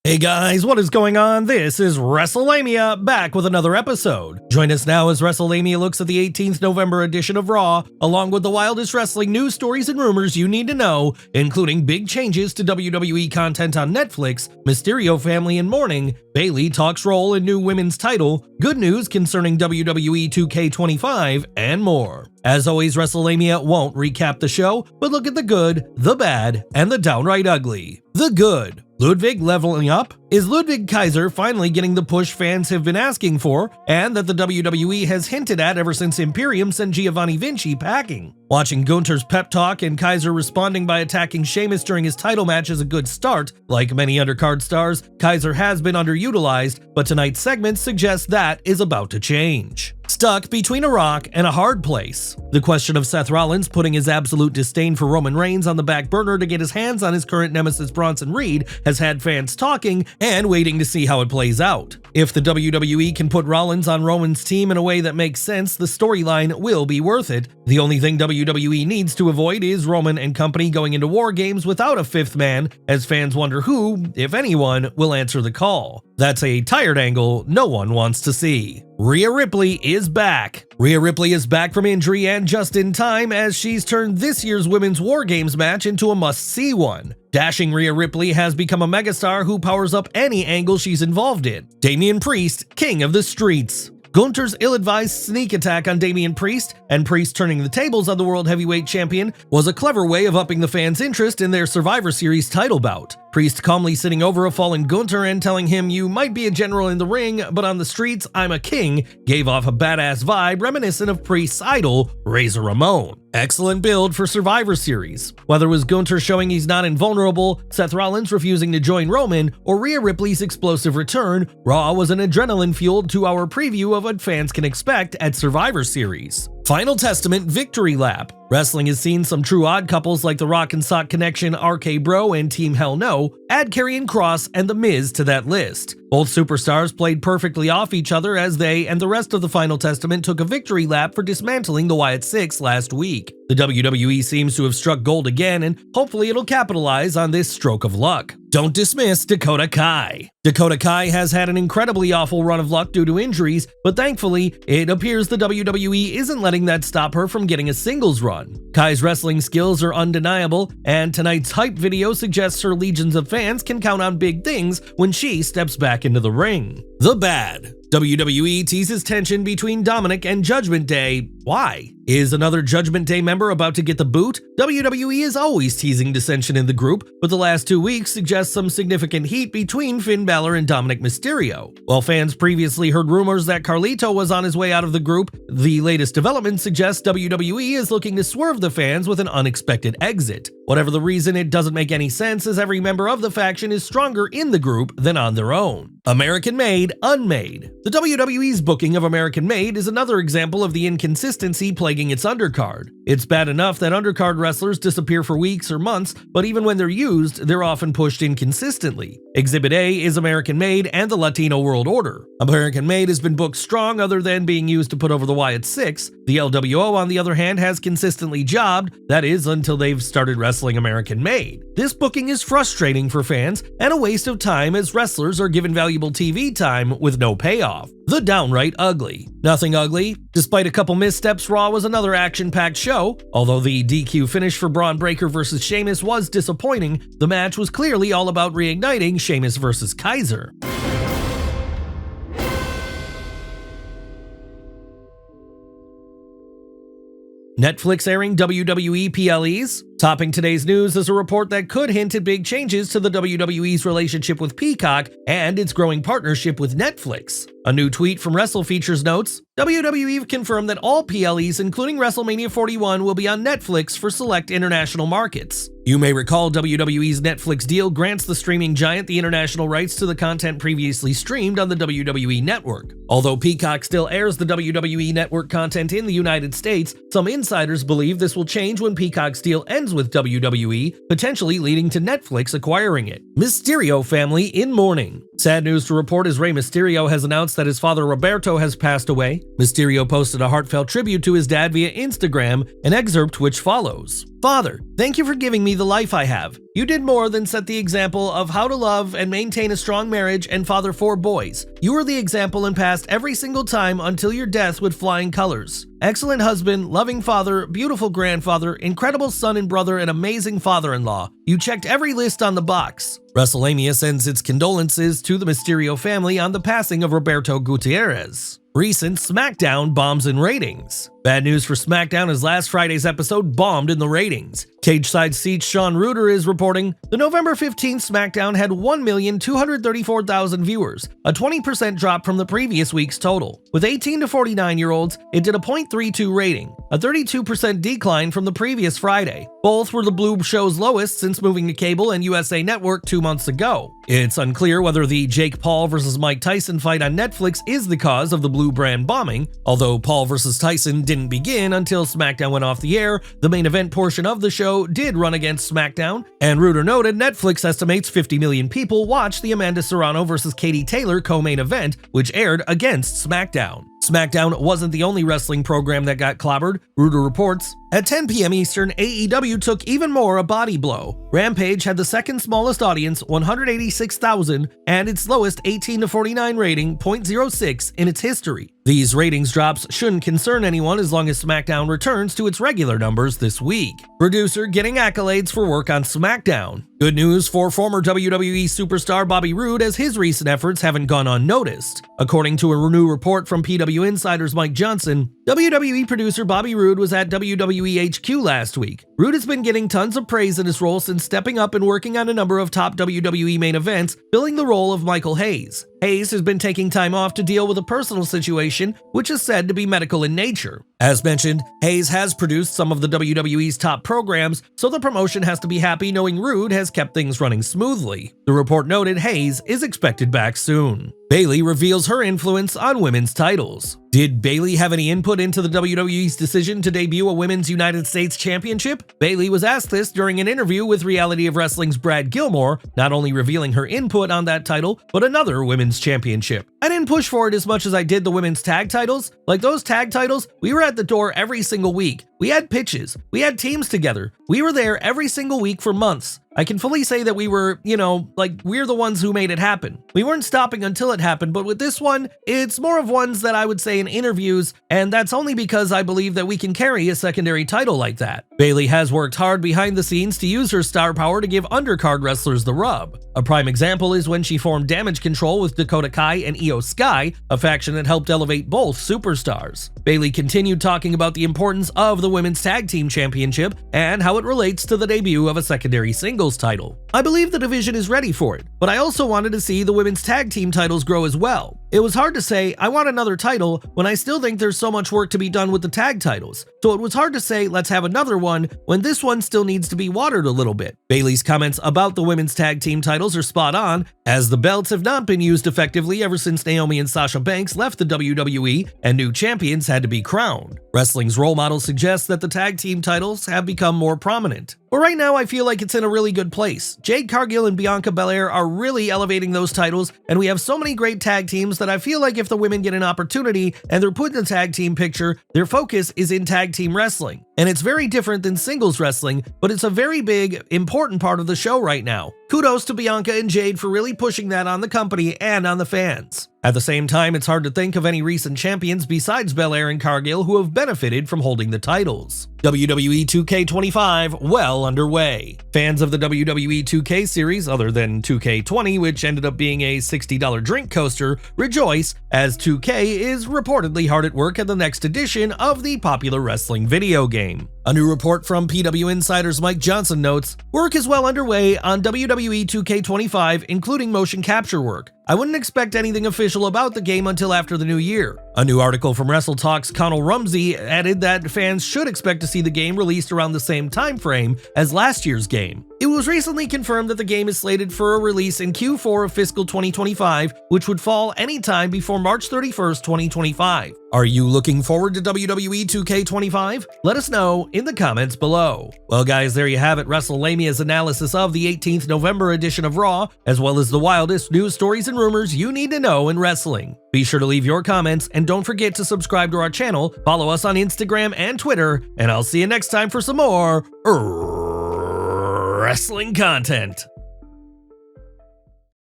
Hey guys, what is going on? This is Wrestlelamia, back with another episode. Join us now as Wrestlelamia looks at the 18th November edition of Raw, along with the wildest wrestling news stories and rumors you need to know, including big changes to WWE content on Netflix, Mysterio family and Mourning, Bayley talks role in new women's title, good news concerning WWE 2K25, and more. As always, Wrestlelamia won't recap the show, but look at the good, the bad, and the downright ugly. The good. Ludwig leveling up? Is Ludwig Kaiser finally getting the push fans have been asking for, and that the WWE has hinted at ever since Imperium sent Giovanni Vinci packing? Watching Gunther's pep talk and Kaiser responding by attacking Sheamus during his title match is a good start. Like many undercard stars, Kaiser has been underutilized, but tonight's segment suggests that is about to change. Stuck between a rock and a hard place. The question of Seth Rollins putting his absolute disdain for Roman Reigns on the back burner to get his hands on his current nemesis Bronson Reed has had fans talking and waiting to see how it plays out. If the WWE can put Rollins on Roman's team in a way that makes sense, the storyline will be worth it. The only thing WWE needs to avoid is Roman and company going into War Games without a fifth man, as fans wonder who, if anyone, will answer the call. That's a tired angle no one wants to see. Rhea Ripley is back. Rhea Ripley is back from injury and just in time, as she's turned this year's Women's War Games match into a must-see one. Dashing Rhea Ripley has become a megastar who powers up any angle she's involved in. Damian Priest, king of the streets. Gunther's ill-advised sneak attack on Damian Priest, and Priest turning the tables on the World Heavyweight Champion, was a clever way of upping the fans' interest in their Survivor Series title bout. Priest calmly sitting over a fallen Gunther and telling him, "You might be a general in the ring, but on the streets, I'm a king," gave off a badass vibe reminiscent of Priest's idol, Razor Ramon. Excellent build for Survivor Series. Whether it was Gunther showing he's not invulnerable, Seth Rollins refusing to join Roman, or Rhea Ripley's explosive return, Raw was an adrenaline-fueled 2-hour preview of what fans can expect at Survivor Series. Final Testament Victory Lap. Wrestling has seen some true odd couples like the Rock and Sock Connection, RK Bro and Team Hell No. Add Karrion Kross and The Miz to that list. Both superstars played perfectly off each other as they and the rest of the Final Testament took a victory lap for dismantling the Wyatt Six last week. The WWE seems to have struck gold again, and hopefully it'll capitalize on this stroke of luck. Don't dismiss Dakota Kai. Dakota Kai has had an incredibly awful run of luck due to injuries, but thankfully, it appears the WWE isn't letting that stop her from getting a singles run. Kai's wrestling skills are undeniable, and tonight's hype video suggests her legions of fans can count on big things when she steps back into the ring. The bad. WWE teases tension between Dominic and Judgment Day. Why? Is another Judgment Day member about to get the boot? WWE is always teasing dissension in the group, but the last 2 weeks suggest some significant heat between Finn Balor and Dominic Mysterio. While fans previously heard rumors that Carlito was on his way out of the group, the latest development suggests WWE is looking to swerve the fans with an unexpected exit. Whatever the reason, it doesn't make any sense, as every member of the faction is stronger in the group than on their own. American Made, Unmade. The WWE's booking of American Made is another example of the inconsistency plaguing its undercard. It's bad enough that undercard wrestlers disappear for weeks or months, but even when they're used, they're often pushed inconsistently. Exhibit A is American Made and the Latino World Order. American Made has been booked strong other than being used to put over the Wyatt Six. The LWO, on the other hand, has consistently jobbed, that is, until they've started wrestling American Made. This booking is frustrating for fans and a waste of time, as wrestlers are given valuable TV time with no payoff. The downright ugly. Nothing ugly. Despite a couple missteps, Raw was another action-packed show. Although the DQ finish for Braun Breaker versus Sheamus was disappointing, the match was clearly all about reigniting Sheamus versus Kaiser. Netflix airing WWE PLEs? Topping today's news is a report that could hint at big changes to the WWE's relationship with Peacock and its growing partnership with Netflix. A new tweet from WrestleFeatures notes, WWE confirmed that all PLEs, including WrestleMania 41, will be on Netflix for select international markets. You may recall WWE's Netflix deal grants the streaming giant the international rights to the content previously streamed on the WWE Network. Although Peacock still airs the WWE Network content in the United States, some insiders believe this will change when Peacock's deal ends with WWE, potentially leading to Netflix acquiring it. Mysterio family in mourning. Sad news to report as Rey Mysterio has announced that his father Roberto has passed away. Mysterio posted a heartfelt tribute to his dad via Instagram, an excerpt which follows. Father, thank you for giving me the life I have. You did more than set the example of how to love and maintain a strong marriage and father 4 boys. You were the example and passed every single time until your death with flying colors. Excellent husband, loving father, beautiful grandfather, incredible son and brother, and amazing father-in-law. You checked every list on the box. Wrestlelamia sends its condolences to the Mysterio family on the passing of Roberto Gutierrez. Recent Smackdown bombs in ratings. Bad news for Smackdown as last Friday's episode bombed in the ratings. Cageside Seats Sean Reuter is reporting, the November 15th Smackdown had 1,234,000 viewers, a 20% drop from the previous week's total. With 18 to 49-year-olds, it did a .32 rating, a 32% decline from the previous Friday. Both were the Blue show's lowest since moving to cable and USA Network 2 months ago. It's unclear whether the Jake Paul vs. Mike Tyson fight on Netflix is the cause of the Blue brand bombing, although Paul vs. Tyson didn't begin until SmackDown went off the air. The main event portion of the show did run against SmackDown, and Reuter noted Netflix estimates 50 million people watched the Amanda Serrano vs. Katie Taylor co-main event, which aired against SmackDown. SmackDown wasn't the only wrestling program that got clobbered. Reuter reports, at 10 p.m. Eastern, AEW took even more a body blow. Rampage had the second smallest audience, 186,000, and its lowest 18 to 49 rating, .06, in its history. These ratings drops shouldn't concern anyone as long as SmackDown returns to its regular numbers this week. Producer getting accolades for work on SmackDown. Good news for former WWE superstar Bobby Roode as his recent efforts haven't gone unnoticed. According to a new report from PW Insider's Mike Johnson, WWE producer Bobby Roode was at WWE HQ last week. Roode has been getting tons of praise in his role since stepping up and working on a number of top WWE main events, filling the role of Michael Hayes. Hayes has been taking time off to deal with a personal situation, which is said to be medical in nature. As mentioned, Hayes has produced some of the WWE's top programs, so the promotion has to be happy knowing Roode has kept things running smoothly. The report noted Hayes is expected back soon. Bayley reveals her influence on women's titles. Did Bayley have any input into the WWE's decision to debut a Women's United States Championship? Bayley was asked this during an interview with Reality of Wrestling's Brad Gilmore, not only revealing her input on that title, but another women's championship. I didn't push for it as much as I did the women's tag titles. Like those tag titles, we were at the door every single week. We had pitches. We had teams together. We were there every single week for months. I can fully say that we were, we're the ones who made it happen. We weren't stopping until it happened, but with this one, it's more of ones that I would say in interviews, and that's only because I believe that we can carry a secondary title like that. Bayley has worked hard behind the scenes to use her star power to give undercard wrestlers the rub. A prime example is when she formed Damage Control with Dakota Kai and Io Sky, a faction that helped elevate both superstars. Bayley continued talking about the importance of the Women's Tag Team Championship and how it relates to the debut of a secondary singles title. I believe the division is ready for it, but I also wanted to see the women's tag team titles grow as well. It was hard to say, I want another title, when I still think there's so much work to be done with the tag titles. So it was hard to say, let's have another one, when this one still needs to be watered a little bit. Bayley's comments about the women's tag team titles are spot on, as the belts have not been used effectively ever since Naomi and Sasha Banks left the WWE and new champions had to be crowned. Wrestling's role model suggests that the tag team titles have become more prominent. But right now, I feel like it's in a really good place. Jade Cargill and Bianca Belair are really elevating those titles, and we have so many great tag teams that I feel like if the women get an opportunity and they're put in the tag team picture, their focus is in tag team wrestling. And it's very different than singles wrestling, but it's a very big, important part of the show right now. Kudos to Bianca and Jade for really pushing that on the company and on the fans. At the same time, it's hard to think of any recent champions besides Belair and Cargill who have benefited from holding the titles. WWE 2K25 well underway. Fans of the WWE 2K series, other than 2K20, which ended up being a $60 drink coaster, rejoice as 2K is reportedly hard at work at the next edition of the popular wrestling video game. A new report from PW Insider's Mike Johnson notes, work is well underway on WWE 2K25, including motion capture work. I wouldn't expect anything official about the game until after the new year. A new article from WrestleTalk's Connell Rumsey added that fans should expect to see the game released around the same time frame as last year's game. It was recently confirmed that the game is slated for a release in Q4 of fiscal 2025, which would fall anytime before March 31st, 2025. Are you looking forward to WWE 2K25? Let us know in the comments below. Well guys, there you have it, Wrestlemania's analysis of the 18th November edition of Raw, as well as the wildest news stories and rumors you need to know in wrestling. Be sure to leave your comments and don't forget to subscribe to our channel, follow us on Instagram and Twitter, and I'll see you next time for some more wrestling content.